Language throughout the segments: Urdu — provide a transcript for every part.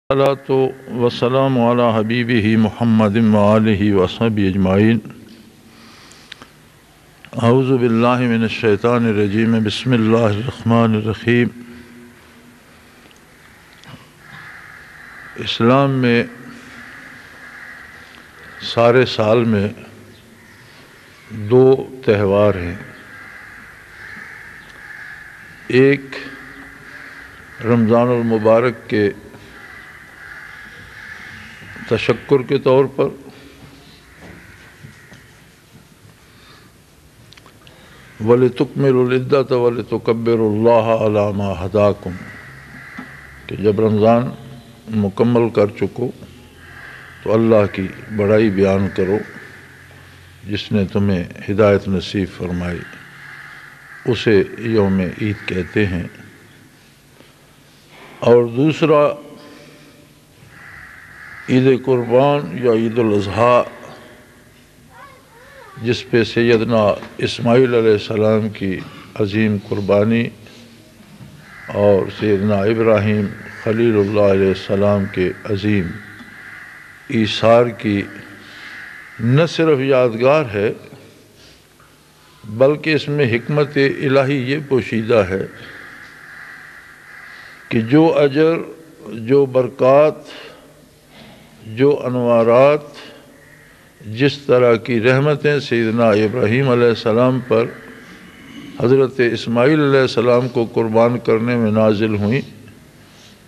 الصلاۃ والسلام علی حبیبہ محمد وآلہ وصحبہ اجمعین۔ اعوذ باللہ من الشیطان الرجیم، بسم اللہ الرحمن الرحیم۔ اسلام میں سارے سال میں دو تہوار ہیں، ایک رمضان المبارک کے تشکر کے طور پر، وَلِتُكْمِلُوا الْعِدَّةَ وَلِتُكَبِّرُوا اللَّهَ عَلَى مَا هَدَاكُمْ، کہ جب رمضان مکمل کر چکو تو اللہ کی بڑائی بیان کرو جس نے تمہیں ہدایت نصیب فرمائی، اسے یوم عید کہتے ہیں۔ اور دوسرا عید قربان یا عید الاضحیٰ، جس پہ سیدنا اسماعیل علیہ السلام کی عظیم قربانی اور سیدنا ابراہیم خلیل اللہ علیہ السلام کے عظیم ایثار کی نہ صرف یادگار ہے بلکہ اس میں حکمت الہی یہ پوشیدہ ہے کہ جو اجر، جو برکات، جو انوارات، جس طرح کی رحمتیں سیدنا ابراہیم علیہ السلام پر حضرت اسماعیل علیہ السلام کو قربان کرنے میں نازل ہوئیں،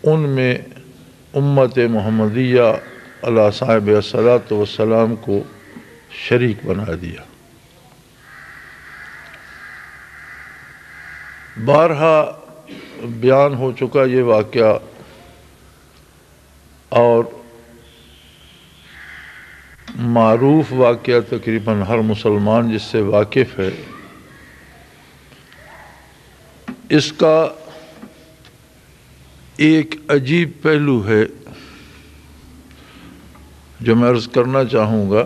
ان میں امت محمدیہ علیہ صاحب الصلاۃ والسلام کو شریک بنا دیا۔ بارہا بیان ہو چکا یہ واقعہ، اور معروف واقعہ تقریباً ہر مسلمان جس سے واقف ہے۔ اس کا ایک عجیب پہلو ہے جو میں عرض کرنا چاہوں گا،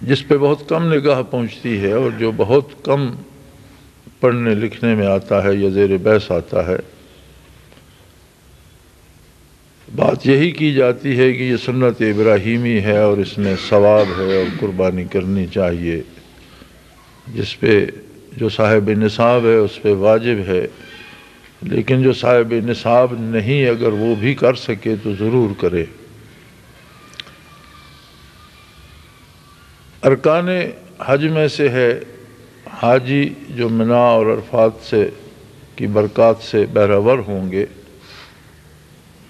جس پہ بہت کم نگاہ پہنچتی ہے اور جو بہت کم پڑھنے لکھنے میں آتا ہے یا زیر بحث آتا ہے۔ بات یہی کی جاتی ہے کہ یہ سنت ابراہیمی ہے اور اس میں ثواب ہے اور قربانی کرنی چاہیے، جس پہ جو صاحب نصاب ہے اس پہ واجب ہے، لیکن جو صاحب نصاب نہیں اگر وہ بھی کر سکے تو ضرور کرے۔ ارکان حج میں سے ہے، حاجی جو منا اور عرفات سے کی برکات سے بہرور ہوں گے،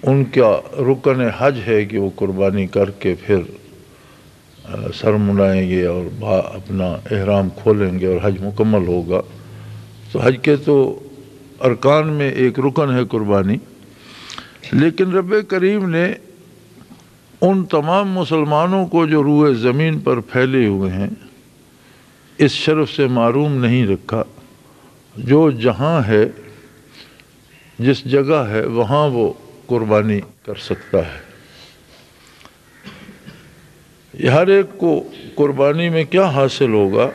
ان کا رکن حج ہے کہ وہ قربانی کر کے پھر سر منائیں گے اور اپنا احرام کھولیں گے اور حج مکمل ہوگا۔ تو حج کے تو ارکان میں ایک رکن ہے قربانی، لیکن رب کریم نے ان تمام مسلمانوں کو جو روئے زمین پر پھیلے ہوئے ہیں اس شرف سے محروم نہیں رکھا۔ جو جہاں ہے، جس جگہ ہے، وہاں وہ قربانی کر سکتا ہے۔ یہ ہر ایک کو قربانی میں کیا حاصل ہوگا،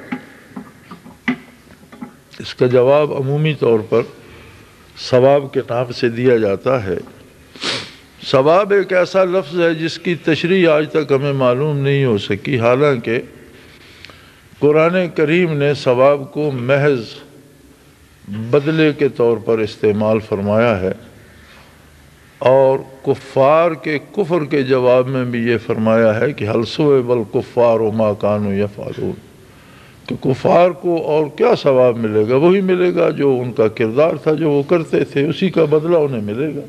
اس کا جواب عمومی طور پر ثواب کے نام سے دیا جاتا ہے۔ ثواب ایک ایسا لفظ ہے جس کی تشریح آج تک ہمیں معلوم نہیں ہو سکی، حالانکہ قرآن کریم نے ثواب کو محض بدلے کے طور پر استعمال فرمایا ہے، اور کفار کے کفر کے جواب میں بھی یہ فرمایا ہے کہ هل ثوب الکفار ما كانوا يفعلون، کہ کفار کو اور کیا ثواب ملے گا، وہی ملے گا جو ان کا کردار تھا، جو وہ کرتے تھے، اسی کا بدلہ انہیں ملے گا۔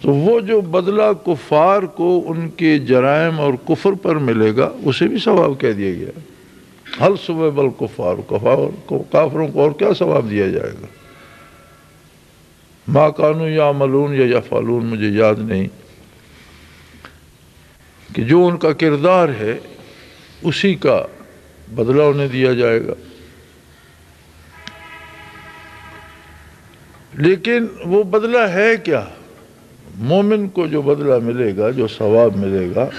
تو وہ جو بدلہ کفار کو ان کے جرائم اور کفر پر ملے گا اسے بھی ثواب کہہ دیا گیا۔ هل ثوب الکفار، کافروں کو اور کیا ثواب دیا جائے گا؟ ما کانوا یعملون یا یفعلون، مجھے یاد نہیں، کہ جو ان کا کردار ہے اسی کا بدلہ انہیں دیا جائے گا۔ لیکن وہ بدلہ ہے کیا؟ مومن کو جو بدلہ ملے گا، جو ثواب ملے گا،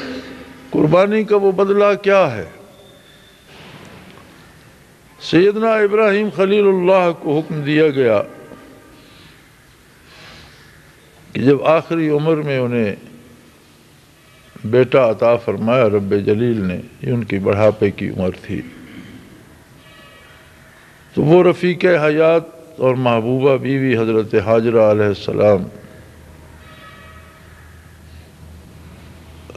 قربانی کا وہ بدلہ کیا ہے؟ سیدنا ابراہیم خلیل اللہ کو حکم دیا گیا کہ جب آخری عمر میں انہیں بیٹا عطا فرمایا رب جلیل نے، یہ ان کی بڑھاپے کی عمر تھی، تو وہ رفیق حیات اور محبوبہ بیوی حضرت حاجرہ علیہ السلام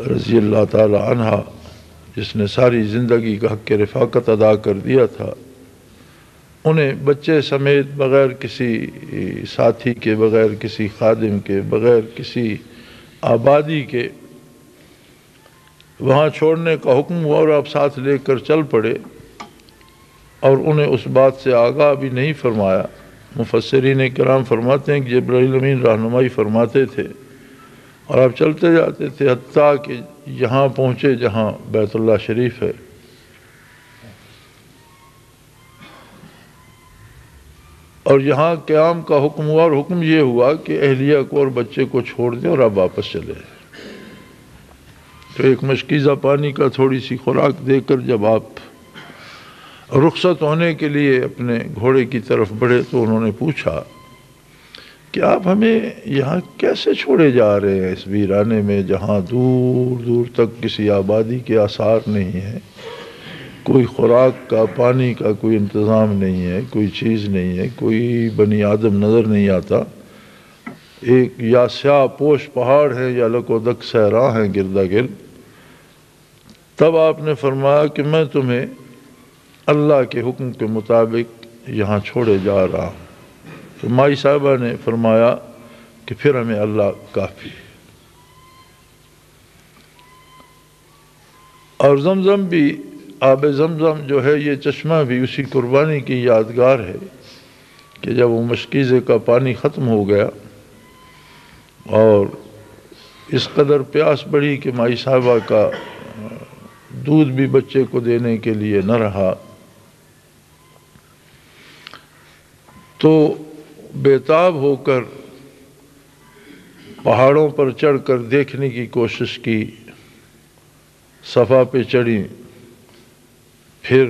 رضی اللہ تعالی عنہ، جس نے ساری زندگی کا حق رفاقت ادا کر دیا تھا، انہیں بچے سمیت بغیر کسی ساتھی کے، بغیر کسی خادم کے، بغیر کسی آبادی کے وہاں چھوڑنے کا حکم ہوا، اور آپ ساتھ لے کر چل پڑے، اور انہیں اس بات سے آگاہ بھی نہیں فرمایا۔ مفسرین کرام فرماتے ہیں کہ جبرائیل امین رہنمائی فرماتے تھے اور آپ چلتے جاتے تھے، حتیٰ کہ یہاں پہنچے جہاں بیت اللہ شریف ہے، اور یہاں قیام کا حکم ہوا، اور حکم یہ ہوا کہ اہلیہ کو اور بچے کو چھوڑ دیں اور آپ واپس چلے۔ تو ایک مشکیزہ پانی کا تھوڑی سی خوراک دے کر جب آپ رخصت ہونے کے لیے اپنے گھوڑے کی طرف بڑھے تو انہوں نے پوچھا کہ آپ ہمیں یہاں کیسے چھوڑے جا رہے ہیں، اس ویرانے میں جہاں دور دور تک کسی آبادی کے آثار نہیں ہیں، کوئی خوراک کا، پانی کا کوئی انتظام نہیں ہے، کوئی چیز نہیں ہے، کوئی بنی آدم نظر نہیں آتا، ایک یا سیاہ پوش پہاڑ ہے یا لکودک صحرا ہیں گردا گرد۔ تب آپ نے فرمایا کہ میں تمہیں اللہ کے حکم کے مطابق یہاں چھوڑے جا رہا ہوں۔ تو مائی صاحبہ نے فرمایا کہ پھر ہمیں اللہ کافی۔ اور زمزم بھی، آب زمزم جو ہے، یہ چشمہ بھی اسی قربانی کی یادگار ہے کہ جب وہ مشکیزے کا پانی ختم ہو گیا اور اس قدر پیاس بڑھی کہ مائی صاحبہ کا دودھ بھی بچے کو دینے کے لیے نہ رہا، تو بےتاب ہو کر پہاڑوں پر چڑھ کر دیکھنے کی کوشش کی، صفا پہ چڑھی، پھر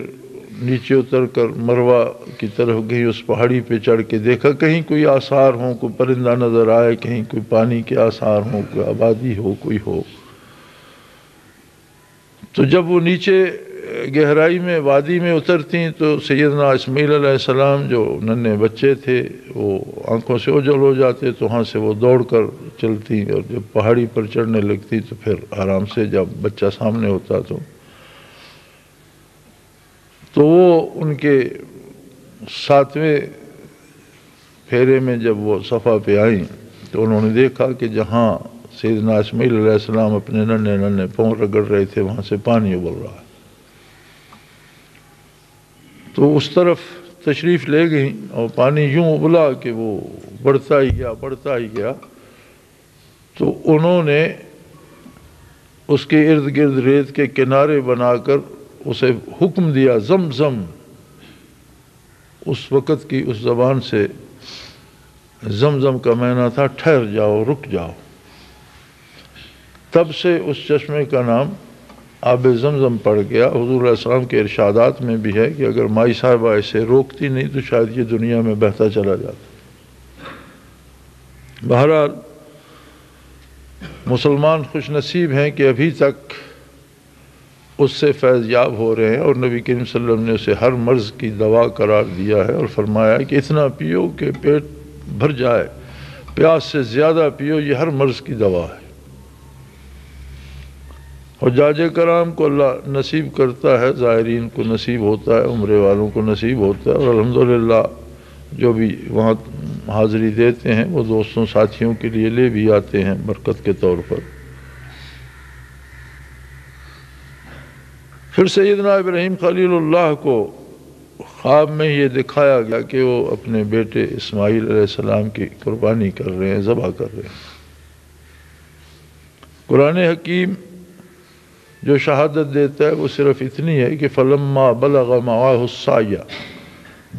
نیچے اتر کر مروہ کی طرف گئی، اس پہاڑی پہ چڑھ کے دیکھا کہیں کوئی آثار ہوں، کوئی پرندہ نظر آئے، کہیں کوئی پانی کے آثار ہوں، کوئی آبادی ہو، کوئی ہو۔ تو جب وہ نیچے گہرائی میں وادی میں اترتیں تو سیدنا اسماعیل علیہ السلام جو ننھے بچے تھے وہ آنکھوں سے اوجھل ہو جاتے، تو وہاں سے وہ دوڑ کر چلتی، اور جب پہاڑی پر چڑھنے لگتی تو پھر آرام سے، جب بچہ سامنے ہوتا تو وہ ان کے 7ویں پھیرے میں جب وہ صفا پہ آئیں تو انہوں نے دیکھا کہ جہاں سیدنا اسماعیل علیہ السلام اپنے ننھے پاؤں رگڑ رہے تھے وہاں سے پانی ابل رہا ہے۔ تو اس طرف تشریف لے گئیں اور پانی یوں ابلا کہ وہ بڑھتا ہی گیا، تو انہوں نے اس کے ارد گرد ریت کے کنارے بنا کر اسے حکم دیا زمزم۔ اس وقت کی اس زبان سے زمزم کا معنی تھا ٹھہر جاؤ، رک جاؤ۔ تب سے اس چشمے کا نام آب زمزم پڑ گیا۔ حضور علیہ السلام کے ارشادات میں بھی ہے کہ اگر مائی صاحبہ اسے روکتی نہیں تو شاید یہ دنیا میں بہتا چلا جاتا۔ بہرحال مسلمان خوش نصیب ہیں کہ ابھی تک اس سے فیض یاب ہو رہے ہیں، اور نبی کریم صلی اللہ علیہ وسلم نے اسے ہر مرض کی دوا قرار دیا ہے اور فرمایا کہ اتنا پیو کہ پیٹ بھر جائے، پیاس سے زیادہ پیو، یہ ہر مرض کی دوا ہے۔ حجاج کرام کو اللہ نصیب کرتا ہے، زائرین کو نصیب ہوتا ہے، عمرے والوں کو نصیب ہوتا ہے، اور الحمدللہ جو بھی وہاں حاضری دیتے ہیں وہ دوستوں ساتھیوں کے لیے لے بھی آتے ہیں برکت کے طور پر۔ پھر سیدنا ابراہیم خلیل اللہ کو خواب میں یہ دکھایا گیا کہ وہ اپنے بیٹے اسماعیل علیہ السلام کی قربانی کر رہے ہیں، ذبح کر رہے ہیں۔ قرآن حکیم جو شہادت دیتا ہے وہ صرف اتنی ہے کہ فلما بلغ معاہ السعی،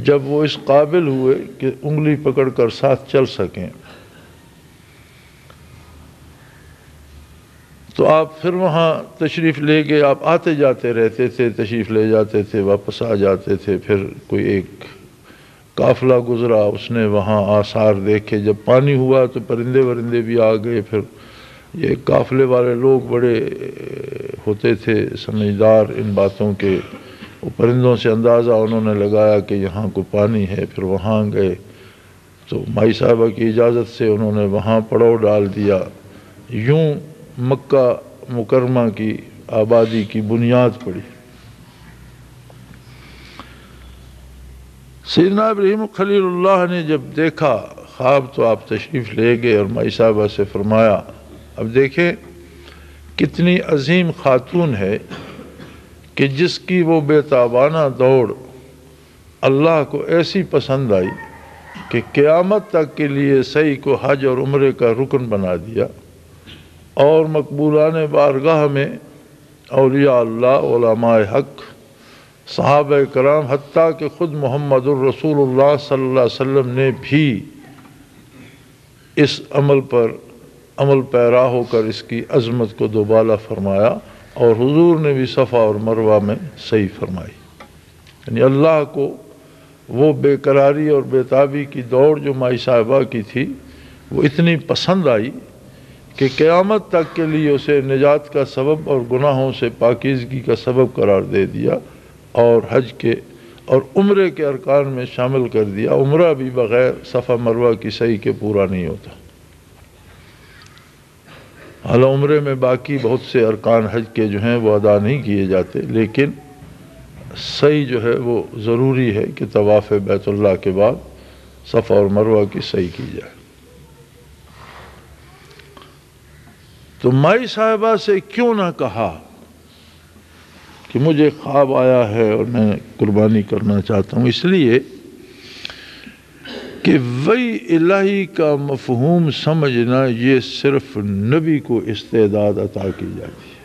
جب وہ اس قابل ہوئے کہ انگلی پکڑ کر ساتھ چل سکیں، تو آپ پھر وہاں تشریف لے گئے۔ آپ آتے جاتے رہتے تھے، تشریف لے جاتے تھے، واپس آ جاتے تھے، پھر کوئی ایک قافلہ گزرا، اس نے وہاں آثار دیکھے، جب پانی ہوا تو پرندے ورندے بھی آ گئے. پھر یہ قافلے والے لوگ بڑے ہوتے تھے سمجھدار ان باتوں کے، وہ پرندوں سے اندازہ انہوں نے لگایا کہ یہاں کو پانی ہے. پھر وہاں گئے تو مائی صاحبہ کی اجازت سے انہوں نے وہاں پڑاؤ ڈال دیا. یوں مکہ مکرمہ کی آبادی کی بنیاد پڑی. سیدنا ابراہیم خلیل اللہ نے جب دیکھا خواب تو آپ تشریف لے گئے اور مائی صاحبہ سے فرمایا. اب دیکھیں کتنی عظیم خاتون ہے کہ جس کی وہ بے تابانہ دوڑ اللہ کو ایسی پسند آئی کہ قیامت تک کے لیے سعی کو حج اور عمرے کا رکن بنا دیا، اور مقبولان بارگاہ میں اولیاء اللہ، علماء حق، صحابہ کرام، حتیٰ کہ خود محمد الرسول اللہ صلی اللہ علیہ وسلم نے بھی اس عمل پر عمل پیرا ہو کر اس کی عظمت کو دوبالا فرمایا، اور حضور نے بھی صفا اور مروہ میں صحیح فرمائی. یعنی اللہ کو وہ بے قراری اور بے تابی کی دوڑ جو مائی صاحبہ کی تھی وہ اتنی پسند آئی کہ قیامت تک کے لیے اسے نجات کا سبب اور گناہوں سے پاکیزگی کا سبب قرار دے دیا، اور حج کے اور عمرے کے ارکان میں شامل کر دیا. عمرہ بھی بغیر صفا مروہ کی صحیح کے پورا نہیں ہوتا. حالانکہ عمرے میں باقی بہت سے ارکان حج کے جو ہیں وہ ادا نہیں کیے جاتے، لیکن صحیح جو ہے وہ ضروری ہے کہ طواف بیت اللہ کے بعد صفا اور مروہ کی صحیح کی جائے. تو مائی صاحبہ سے کیوں نہ کہا کہ مجھے خواب آیا ہے اور میں قربانی کرنا چاہتا ہوں؟ اس لیے کہ وحی الہی کا مفہوم سمجھنا یہ صرف نبی کو استعداد عطا کی جاتی ہے.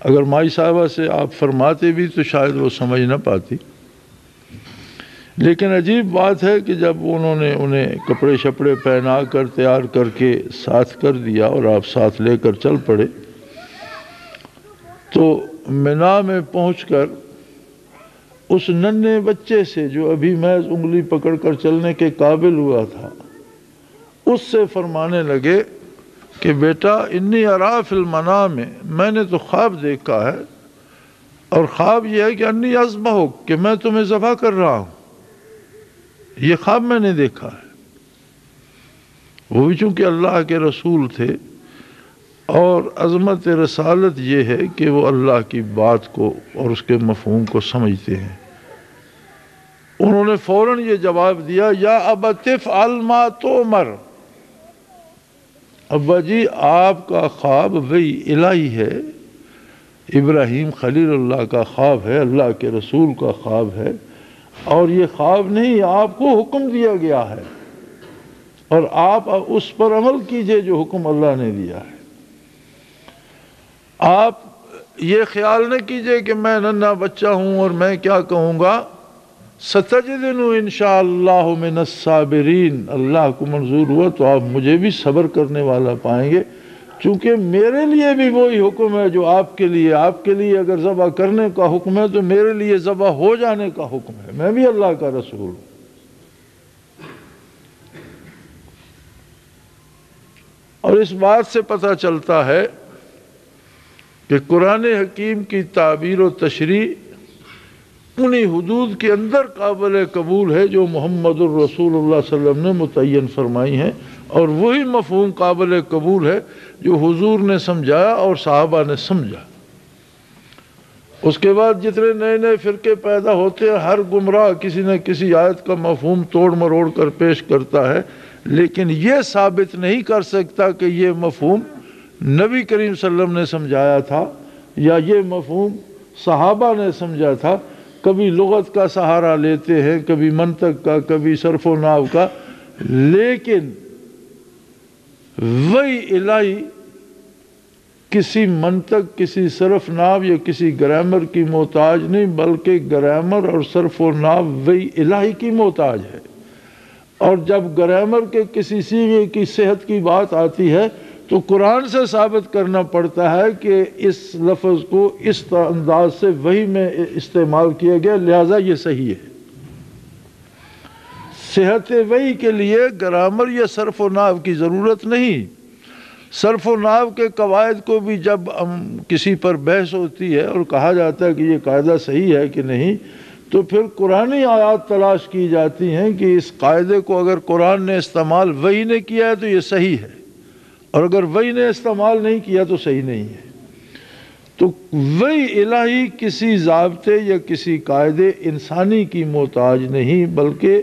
اگر مائی صاحبہ سے آپ فرماتے بھی تو شاید وہ سمجھ نہ پاتی. لیکن عجیب بات ہے کہ جب انہوں نے انہیں کپڑے شپڑے پہنا کر تیار کر کے ساتھ کر دیا اور آپ ساتھ لے کر چل پڑے، تو مینا میں پہنچ کر اس ننھے بچے سے جو ابھی محض انگلی پکڑ کر چلنے کے قابل ہوا تھا، اس سے فرمانے لگے کہ بیٹا انی ارا فی المنام، میں نے تو خواب دیکھا ہے، اور خواب یہ ہے کہ انی اذبحک، کہ میں تمہیں ذبح کر رہا ہوں. یہ خواب میں نے دیکھا ہے. وہ بھی چونکہ اللہ کے رسول تھے، اور عظمت رسالت یہ ہے کہ وہ اللہ کی بات کو اور اس کے مفہوم کو سمجھتے ہیں. انہوں نے فوراً یہ جواب دیا، یا ابت افعل ما تؤمر، ابا جی آپ کا خواب وحی الہی ہے، ابراہیم خلیل اللہ کا خواب ہے، اللہ کے رسول کا خواب ہے، اور یہ خواب نہیں، آپ کو حکم دیا گیا ہے، اور آپ اس پر عمل کیجئے جو حکم اللہ نے دیا ہے. آپ یہ خیال نہ کیجئے کہ میں ننھا بچہ ہوں اور میں کیا کہوں گا، ستجدنی انشاءاللہ من الصابرین، اللہ کو منظور ہوا تو آپ مجھے بھی صبر کرنے والا پائیں گے، چونکہ میرے لیے بھی وہی حکم ہے جو آپ کے لیے اگر ذبح کرنے کا حکم ہے تو میرے لیے ذبح ہو جانے کا حکم ہے. میں بھی اللہ کا رسول ہوں. اور اس بات سے پتہ چلتا ہے کہ قرآن حکیم کی تعبیر و تشریح انہی حدود کے اندر قابل قبول ہے جو محمد الرسول اللہ صلی اللہ علیہ وسلم نے متعین فرمائی ہیں، اور وہی مفہوم قابل قبول ہے جو حضور نے سمجھایا اور صحابہ نے سمجھا. اس کے بعد جتنے نئے نئے فرقے پیدا ہوتے ہیں، ہر گمراہ کسی نہ کسی آیت کا مفہوم توڑ مروڑ کر پیش کرتا ہے، لیکن یہ ثابت نہیں کر سکتا کہ یہ مفہوم نبی کریم صلی اللہ علیہ وسلم نے سمجھایا تھا یا یہ مفہوم صحابہ نے سمجھا تھا. کبھی لغت کا سہارا لیتے ہیں، کبھی منطق کا، کبھی صرف و نحو کا، لیکن وحی الہی کسی منطق، کسی صرف نحو یا کسی گرامر کی محتاج نہیں، بلکہ گرامر اور صرف و نحو وحی الہی کی محتاج ہے. اور جب گرامر کے کسی صیغے کی صحت کی بات آتی ہے تو قرآن سے ثابت کرنا پڑتا ہے کہ اس لفظ کو اس انداز سے وحی میں استعمال کیا گیا، لہٰذا یہ صحیح ہے. صحت وحی کے لیے گرامر یا صرف و نحو کی ضرورت نہیں۔ صرف و نحو کے قواعد کو بھی جب کسی پر بحث ہوتی ہے اور کہا جاتا ہے کہ یہ قاعدہ صحیح ہے کہ نہیں، تو پھر قرآنی آیات تلاش کی جاتی ہیں کہ اس قاعدے کو اگر قرآن نے استعمال وحی نے کیا ہے تو یہ صحیح ہے، اور اگر وحی نے استعمال نہیں کیا تو صحیح نہیں ہے۔ تو وحی الہی کسی ضابطے یا کسی قاعدے انسانی کی محتاج نہیں، بلکہ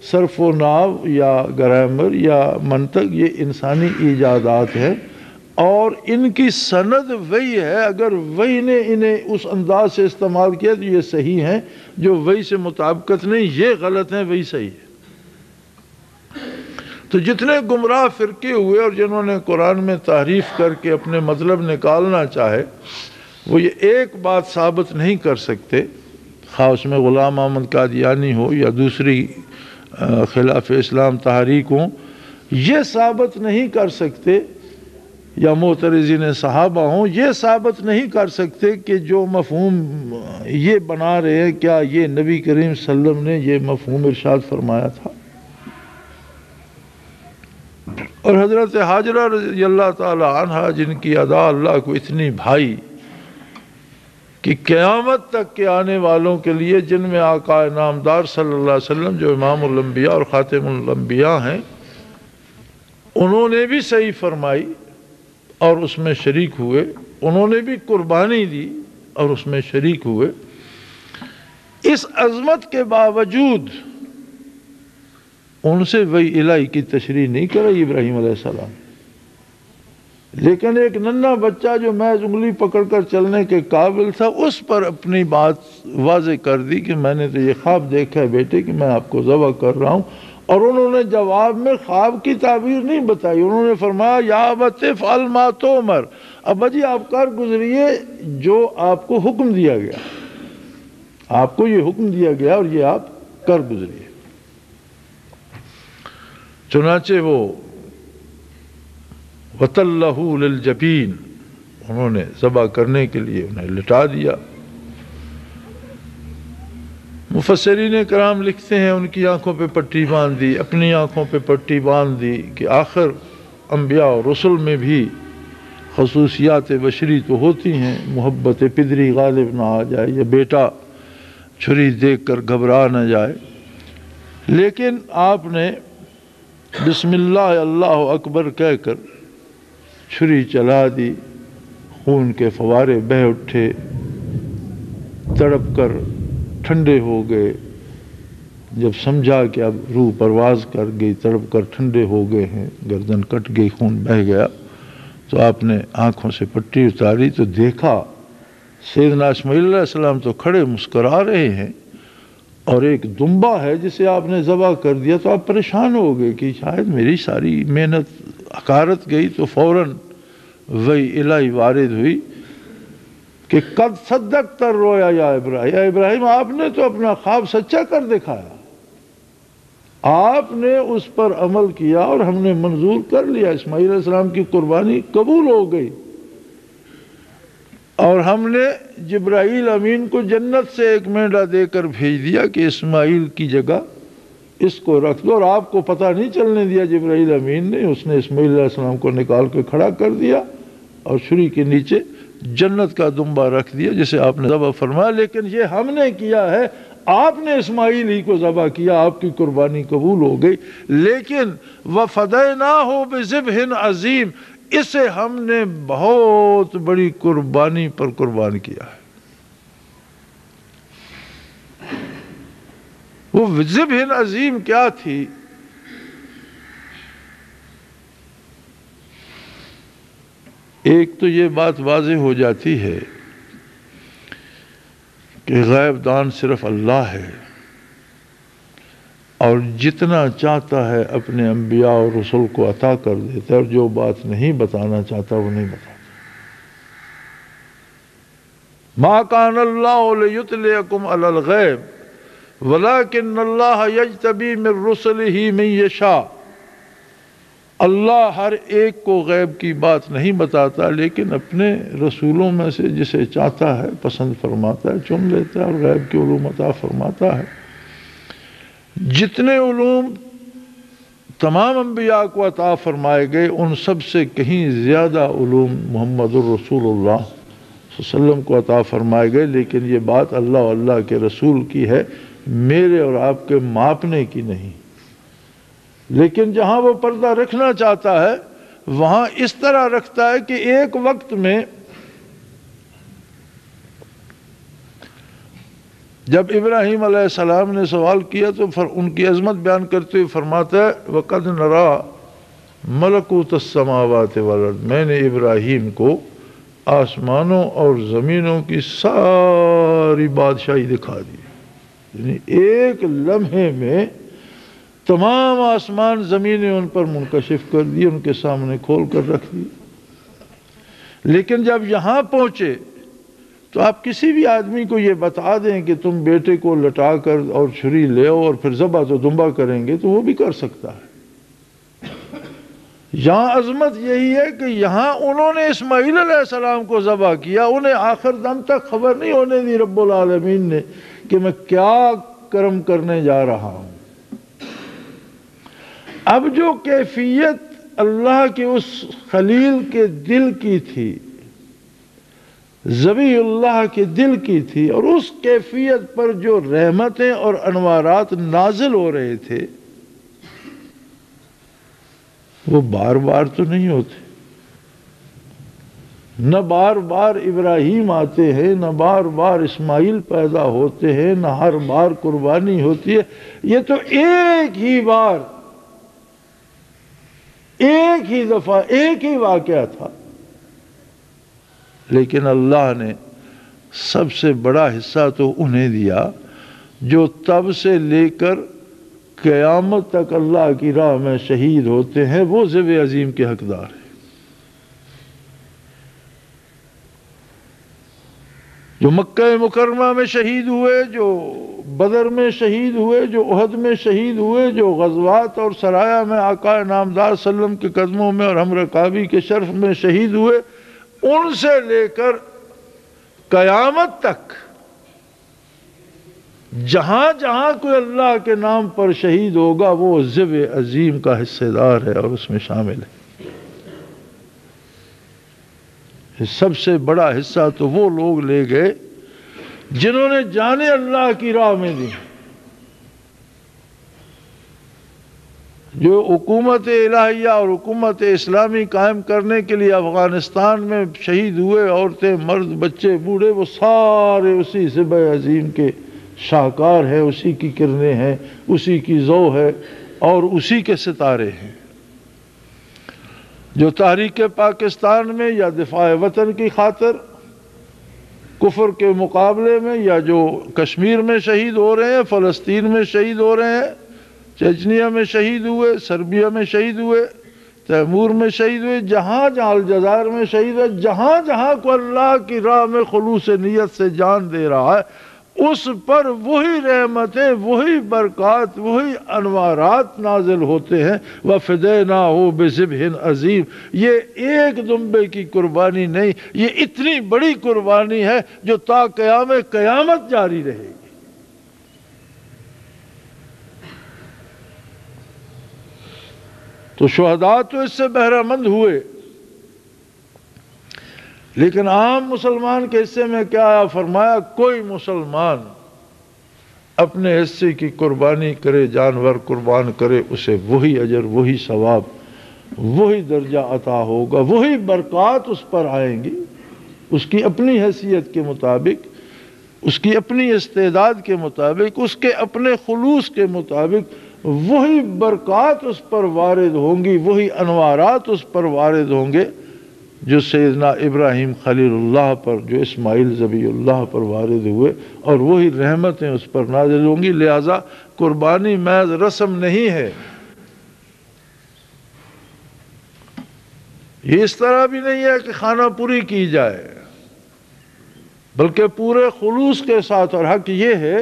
صرف و نحو یا گرامر یا منطق یہ انسانی ایجادات ہیں، اور ان کی سند وحی ہے۔ اگر وحی نے انہیں اس انداز سے استعمال کیا تو یہ صحیح ہیں، جو وحی سے مطابقت نہیں یہ غلط ہیں، وحی صحیح ہے۔ تو جتنے گمراہ فرقے ہوئے اور جنہوں نے قرآن میں تحریف کر کے اپنے مطلب نکالنا چاہے، وہ یہ ایک بات ثابت نہیں کر سکتے، خواہ اس میں غلام احمد قادیانی ہو یا دوسری خلاف اسلام تحریک ہوں، یہ ثابت نہیں کر سکتے، یا معترضین صحابہ ہوں، یہ ثابت نہیں کر سکتے کہ جو مفہوم یہ بنا رہے ہیں کیا یہ نبی کریم صلی اللہ علیہ وسلم نے یہ مفہوم ارشاد فرمایا تھا۔ اور حضرت حاجرہ رضی اللہ تعالی عنہ، جن کی ادا اللہ کو اتنی بھائی کہ قیامت تک کے آنے والوں کے لیے، جن میں آقا نامدار صلی اللہ علیہ وسلم جو امام الانبیاء اور خاتم الانبیاء ہیں، انہوں نے بھی صحیح فرمائی اور اس میں شریک ہوئے، انہوں نے بھی قربانی دی اور اس میں شریک ہوئے۔ اس عظمت کے باوجود ان سے وحی الہی کی تشریح نہیں کرائی ابراہیم علیہ السلام، لیکن ایک ننھا بچہ جو محض انگلی پکڑ کر چلنے کے قابل تھا، اس پر اپنی بات واضح کر دی کہ میں نے تو یہ خواب دیکھا ہے بیٹے کہ میں آپ کو ذبح کر رہا ہوں۔ اور انہوں نے جواب میں خواب کی تعبیر نہیں بتائی، انہوں نے فرمایا یا ابت افعل ما تؤمر، ابا جی آپ کر گزریے جو آپ کو حکم دیا گیا، آپ کو یہ حکم دیا گیا اور یہ آپ کر گزریے۔ چنانچہ وہ وَتَلَّهُ لِلْجَبِينِ، انہوں نے ذبح کرنے کے لیے انہیں لٹا دیا۔ مفسرین کرام لکھتے ہیں ان کی آنکھوں پہ پٹی باندھ دی، اپنی آنکھوں پہ پٹی باندھ دی کہ آخر انبیاء اور رسل میں بھی خصوصیات بشری تو ہوتی ہیں، محبت پدری غالب نہ آ جائے یا بیٹا چھری دیکھ کر گھبرا نہ جائے، لیکن آپ نے بسم اللہ اللہ اکبر کہہ کر چھری چلا دی، خون کے فوارے بہہ اٹھے، تڑپ کر ٹھنڈے ہو گئے۔ جب سمجھا کہ اب روح پرواز کر گئی، تڑپ کر ٹھنڈے ہو گئے ہیں، گردن کٹ گئی، خون بہہ گیا، تو آپ نے آنکھوں سے پٹی اتاری تو دیکھا سیدنا اسماعیل علیہ السلام تو کھڑے مسکرا رہے ہیں، اور ایک دمبا ہے جسے آپ نے ذبح کر دیا۔ تو آپ پریشان ہو گئے کہ شاید میری ساری محنت حقارت گئی، تو فوراً وحی الہی وارد ہوئی کہ قد صدقت الرؤیا یا ابراہیم، یا ابراہیم آپ نے تو اپنا خواب سچا کر دکھایا، آپ نے اس پر عمل کیا اور ہم نے منظور کر لیا، اسماعیل علیہ السلام کی قربانی قبول ہو گئی، اور ہم نے جبرائیل امین کو جنت سے ایک مینڈا دے کر بھیج دیا کہ اسماعیل کی جگہ اس کو رکھ دو، اور آپ کو پتہ نہیں چلنے دیا جبرائیل امین نے، اس نے اسماعیل علیہ السلام کو نکال کے کھڑا کر دیا اور چھری کے نیچے جنت کا دمبا رکھ دیا جسے آپ نے ذبح فرمایا۔ لیکن یہ ہم نے کیا ہے، آپ نے اسماعیل ہی کو ذبح کیا، آپ کی قربانی قبول ہو گئی، لیکن وَفَدَيْنَاهُ بِذِبْحٍ عَظِيمٍ، اسے ہم نے بہت بڑی قربانی پر قربان کیا ہے۔ وہ ذبح عظیم کیا تھی؟ ایک تو یہ بات واضح ہو جاتی ہے کہ غیب دان صرف اللہ ہے، اور جتنا چاہتا ہے اپنے انبیاء اور رسول کو عطا کر دیتا ہے، اور جو بات نہیں بتانا چاہتا وہ نہیں بتاتا۔ ما کان اللہ لیطلعکم علی الغیب ولکن اللہ یجتبی من رسلہ من یشاء، اللہ ہر ایک کو غیب کی بات نہیں بتاتا، لیکن اپنے رسولوں میں سے جسے چاہتا ہے پسند فرماتا ہے، چن لیتا ہے اور غیب کی علوم عطا فرماتا ہے۔ جتنے علوم تمام انبیاء کو عطا فرمائے گئے ان سب سے کہیں زیادہ علوم محمد الرسول اللہ صلی اللہ علیہ وسلم کو عطا فرمائے گئے، لیکن یہ بات اللہ اور اللہ کے رسول کی ہے، میرے اور آپ کے ماپنے کی نہیں۔ لیکن جہاں وہ پردہ رکھنا چاہتا ہے وہاں اس طرح رکھتا ہے کہ ایک وقت میں جب ابراہیم علیہ السلام نے سوال کیا تو ان کی عظمت بیان کرتے ہوئے فرماتا ہے وَقَدْ نَرَى مَلَكُوتَ السَّمَاوَاتِ وَالْأَرْضِ، میں نے ابراہیم کو آسمانوں اور زمینوں کی ساری بادشاہی دکھا دی، یعنی ایک لمحے میں تمام آسمان زمینیں ان پر منکشف کر دی، ان کے سامنے کھول کر رکھ دی۔ لیکن جب یہاں پہنچے تو آپ کسی بھی آدمی کو یہ بتا دیں کہ تم بیٹے کو لٹا کر اور چھری لے اور پھر ذبح تو دمبا کریں گے تو وہ بھی کر سکتا ہے۔ یہاں عظمت یہی ہے کہ یہاں انہوں نے اسماعیل علیہ السلام کو ذبح کیا، انہیں آخر دم تک خبر نہیں ہونے دی رب العالمین نے کہ میں کیا کرم کرنے جا رہا ہوں۔ اب جو کیفیت اللہ کے اس خلیل کے دل کی تھی، ذبیح اللہ کے دل کی تھی، اور اس کیفیت پر جو رحمتیں اور انوارات نازل ہو رہے تھے وہ بار بار تو نہیں ہوتے، نہ بار بار ابراہیم آتے ہیں، نہ بار بار اسماعیل پیدا ہوتے ہیں، نہ ہر بار قربانی ہوتی ہے، یہ تو ایک ہی بار، ایک ہی دفعہ، ایک ہی واقعہ تھا۔ لیکن اللہ نے سب سے بڑا حصہ تو انہیں دیا جو تب سے لے کر قیامت تک اللہ کی راہ میں شہید ہوتے ہیں، وہ ذبح عظیم کے حقدار ہیں۔ جو مکہ مکرمہ میں شہید ہوئے، جو بدر میں شہید ہوئے، جو احد میں شہید ہوئے، جو غزوات اور سرایا میں آقا نامدار صلی اللہ علیہ وسلم کے قدموں میں اور ہم رکابی کے شرف میں شہید ہوئے، ان سے لے کر قیامت تک جہاں جہاں کوئی اللہ کے نام پر شہید ہوگا وہ ذبح عظیم کا حصہ دار ہے اور اس میں شامل ہے۔ سب سے بڑا حصہ تو وہ لوگ لے گئے جنہوں نے جانیں اللہ کی راہ میں دی، جو حکومت الہیہ اور حکومت اسلامی قائم کرنے کے لیے افغانستان میں شہید ہوئے، عورتیں، مرد، بچے، بوڑھے، وہ سارے اسی ذبح عظیم کے شاہکار ہیں، اسی کی کرنیں ہیں، اسی کی ضوء ہے اور اسی کے ستارے ہیں۔ جو تحریک پاکستان میں یا دفاع وطن کی خاطر کفر کے مقابلے میں، یا جو کشمیر میں شہید ہو رہے ہیں، فلسطین میں شہید ہو رہے ہیں، چچنیا میں شہید ہوئے، سربیا میں شہید ہوئے، تیمور میں شہید ہوئے، جہاں جہاں الجزائر میں شہید ہوئے، جہاں جہاں کو اللہ کی راہ میں خلوص نیت سے جان دے رہا ہے اس پر وہی رحمتیں، وہی برکات، وہی انوارات نازل ہوتے ہیں۔ وَفِدَيْنَاهُ بِذِبْحٍ عَظِيمٍ، یہ ایک دمبے کی قربانی نہیں، یہ اتنی بڑی قربانی ہے جو تا قیامت جاری رہے گی۔ تو شہداء تو اس سے بہرہ مند ہوئے، لیکن عام مسلمان کے حصے میں کیا آیا؟ فرمایا کوئی مسلمان اپنے حصے کی قربانی کرے، جانور قربان کرے، اسے وہی اجر، وہی ثواب، وہی درجہ عطا ہوگا، وہی برکات اس پر آئیں گی، اس کی اپنی حیثیت کے مطابق، اس کی اپنی استعداد کے مطابق، اس کے اپنے خلوص کے مطابق وہی برکات اس پر وارد ہوں گی، وہی انوارات اس پر وارد ہوں گے جو سیدنا ابراہیم خلیل اللہ پر، جو اسماعیل ذبیح اللہ پر وارد ہوئے، اور وہی رحمتیں اس پر نازل ہوں گی۔ لہذا قربانی محض رسم نہیں ہے، یہ اس طرح بھی نہیں ہے کہ خانہ پوری کی جائے، بلکہ پورے خلوص کے ساتھ۔ اور حق یہ ہے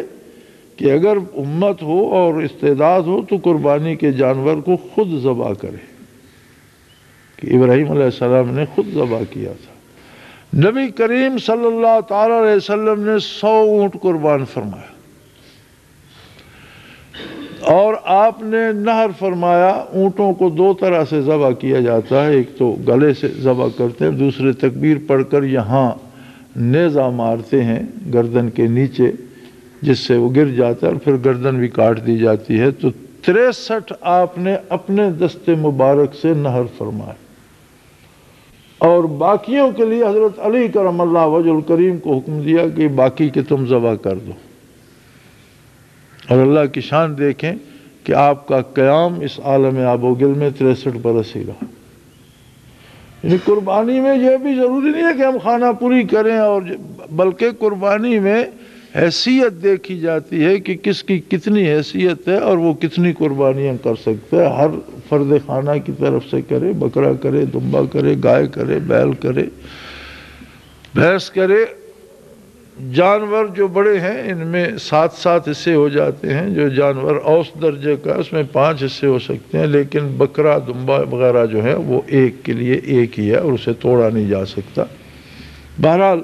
کہ اگر امت ہو اور استعداد ہو تو قربانی کے جانور کو خود ذبح کرے، کہ ابراہیم علیہ السلام نے خود ذبح کیا تھا۔ نبی کریم صلی اللہ تعالی علیہ وسلم نے 100 اونٹ قربان فرمایا، اور آپ نے نہر فرمایا، اونٹوں کو دو طرح سے ذبح کیا جاتا ہے، ایک تو گلے سے ذبح کرتے ہیں، دوسرے تکبیر پڑھ کر یہاں نیزہ مارتے ہیں گردن کے نیچے، جس سے وہ گر جاتا ہے اور پھر گردن بھی کاٹ دی جاتی ہے۔ تو 63 آپ نے اپنے دست مبارک سے نہر فرمایا، اور باقیوں کے لیے حضرت علی کرم اللہ وجہ الکریم کو حکم دیا کہ باقی کے تم ذبح کر دو۔ اور اللہ کی شان دیکھیں کہ آپ کا قیام اس عالم آب و گل میں 63 برس ہی رہا۔ یعنی قربانی میں یہ بھی ضروری نہیں ہے کہ ہم خانہ پوری کریں، اور بلکہ قربانی میں حیثیت دیکھی جاتی ہے کہ کس کی کتنی حیثیت ہے اور وہ کتنی قربانیاں کر سکتا ہے۔ ہر فرد خانہ کی طرف سے کرے، بکرا کرے، دمبا کرے، گائے کرے، بیل کرے، بھینس کرے۔ جانور جو بڑے ہیں ان میں 7 حصے ہو جاتے ہیں، جو جانور اوسط درجے کا اس میں 5 حصے ہو سکتے ہیں، لیکن بکرا دمبا وغیرہ جو ہے وہ ایک کے لیے ایک ہی ہے اور اسے توڑا نہیں جا سکتا۔ بہرحال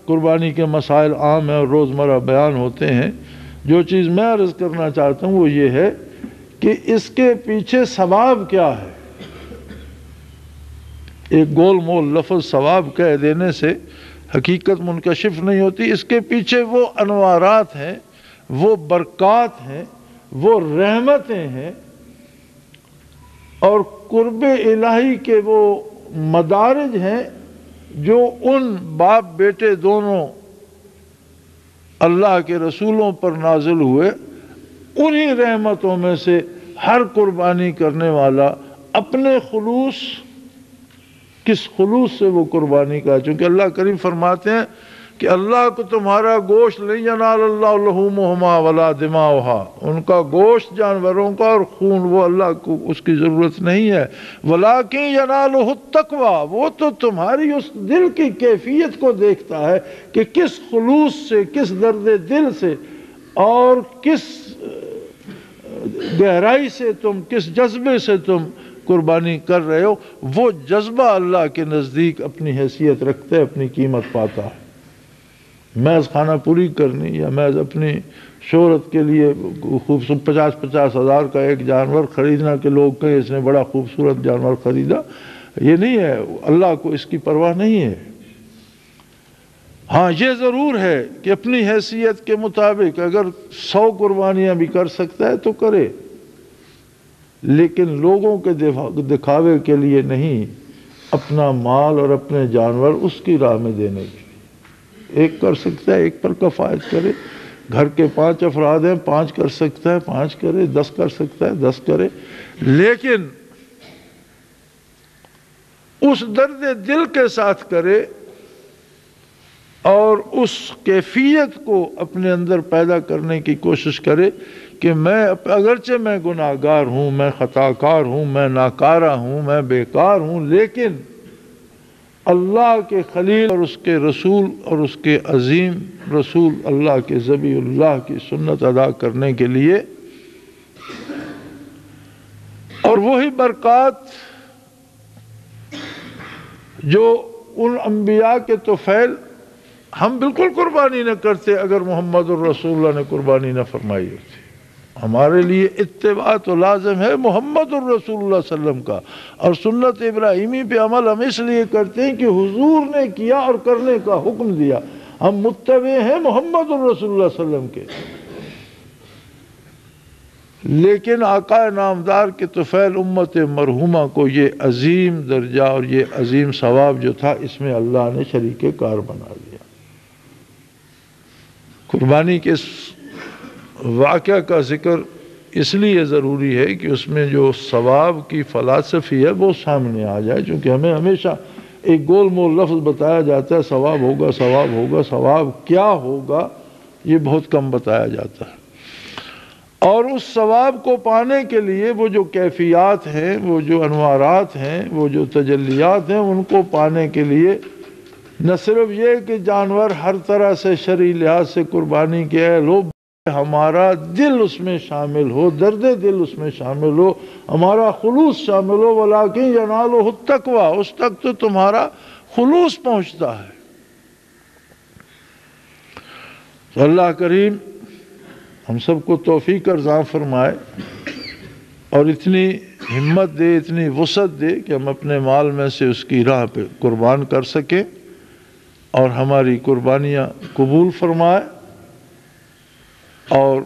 قربانی کے مسائل عام ہیں اور روزمرہ بیان ہوتے ہیں۔ جو چیز میں عرض کرنا چاہتا ہوں وہ یہ ہے کہ اس کے پیچھے ثواب کیا ہے۔ ایک گول مول لفظ ثواب کہہ دینے سے حقیقت منکشف نہیں ہوتی، اس کے پیچھے وہ انوارات ہیں، وہ برکات ہیں، وہ رحمتیں ہیں، اور قرب الہی کے وہ مدارج ہیں جو ان باپ بیٹے دونوں اللہ کے رسولوں پر نازل ہوئے۔ انہی رحمتوں میں سے ہر قربانی کرنے والا اپنے خلوص، کس خلوص سے وہ قربانی کا، چونکہ اللہ کریم فرماتے ہیں کہ اللہ کو تمہارا گوشت لن ینال اللہ لحومہما ولا دماؤہا، ان کا گوشت جانوروں کا اور خون وہ اللہ کو اس کی ضرورت نہیں ہے، ولیکن ینالہ التقوی، وہ تو تمہاری اس دل کی کیفیت کو دیکھتا ہے کہ کس خلوص سے، کس درد دل سے اور کس گہرائی سے تم، کس جذبے سے تم قربانی کر رہے ہو۔ وہ جذبہ اللہ کے نزدیک اپنی حیثیت رکھتا ہے، اپنی قیمت پاتا ہے۔ محض خانہ پوری کرنی یا محض اپنی شہرت کے لیے 50 ہزار کا ایک جانور خریدنا کہ لوگ کہیں اس نے بڑا خوبصورت جانور خریدا، یہ نہیں ہے، اللہ کو اس کی پرواہ نہیں ہے۔ ہاں یہ ضرور ہے کہ اپنی حیثیت کے مطابق اگر 100 قربانیاں بھی کر سکتا ہے تو کرے، لیکن لوگوں کے دکھاوے کے لیے نہیں، اپنا مال اور اپنے جانور اس کی راہ میں دینے کے لیے۔ ایک کر سکتا ہے ایک پر کفایت کرے، گھر کے 5 افراد ہیں 5 کر سکتا ہے 5 کرے، 10 کر سکتا ہے 10 کرے، لیکن اس درد دل کے ساتھ کرے اور اس کیفیت کو اپنے اندر پیدا کرنے کی کوشش کرے کہ میں اگرچہ میں گناہگار ہوں، میں خطاکار ہوں، میں ناکارہ ہوں، میں بیکار ہوں، لیکن اللہ کے خلیل اور اس کے رسول اور اس کے عظیم رسول اللہ کے ذبیح اللہ کی سنت ادا کرنے کے لیے، اور وہی برکات جو ان انبیاء کے طفیل ہم بالکل قربانی نہ کرتے اگر محمد الرسول اللہ نے قربانی نہ فرمائی ہوتی۔ ہمارے لیے اتباع تو لازم ہے محمد الرسول اللہ صلی اللہ علیہ وسلم کا، اور سنت ابراہیمی پہ عمل ہم اس لیے کرتے ہیں کہ حضور نے کیا اور کرنے کا حکم دیا، ہم متبع ہیں محمد الرسول اللہ صلی اللہ علیہ وسلم کے۔ لیکن آقا نامدار کے طفیل امت مرحومہ کو یہ عظیم درجہ اور یہ عظیم ثواب جو تھا، اس میں اللہ نے شریک کار بنا دیا۔ قربانی کے واقعہ کا ذکر اس لیے ضروری ہے کہ اس میں جو ثواب کی فلسفی ہے وہ سامنے آ جائے، چونکہ ہمیں ہمیشہ ایک گول مول لفظ بتایا جاتا ہے، ثواب ہوگا ثواب ہوگا، ثواب کیا ہوگا یہ بہت کم بتایا جاتا ہے۔ اور اس ثواب کو پانے کے لیے وہ جو کیفیات ہیں، وہ جو انوارات ہیں، وہ جو تجلیات ہیں، ان کو پانے کے لیے نہ صرف یہ کہ جانور ہر طرح سے شرعی لحاظ سے قربانی کے اہل ہو، ہمارا دل اس میں شامل ہو، درد دل اس میں شامل ہو، ہمارا خلوص شامل ہو، ولیکن ینالہ التقوی، اس تک تو تمہارا خلوص پہنچتا ہے۔ تو اللہ کریم ہم سب کو توفیق ارزاں فرمائے اور اتنی ہمت دے، اتنی وسعت دے کہ ہم اپنے مال میں سے اس کی راہ پہ قربان کر سکیں اور ہماری قربانیاں قبول فرمائے، اور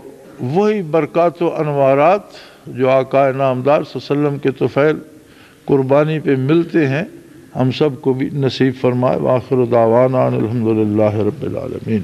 وہی برکات و انوارات جو آقا نامدار صلی اللہ علیہ وسلم کے طفیل قربانی پہ ملتے ہیں ہم سب کو بھی نصیب فرمائے۔ وآخر دعوانا الحمدللہ رب العالمین۔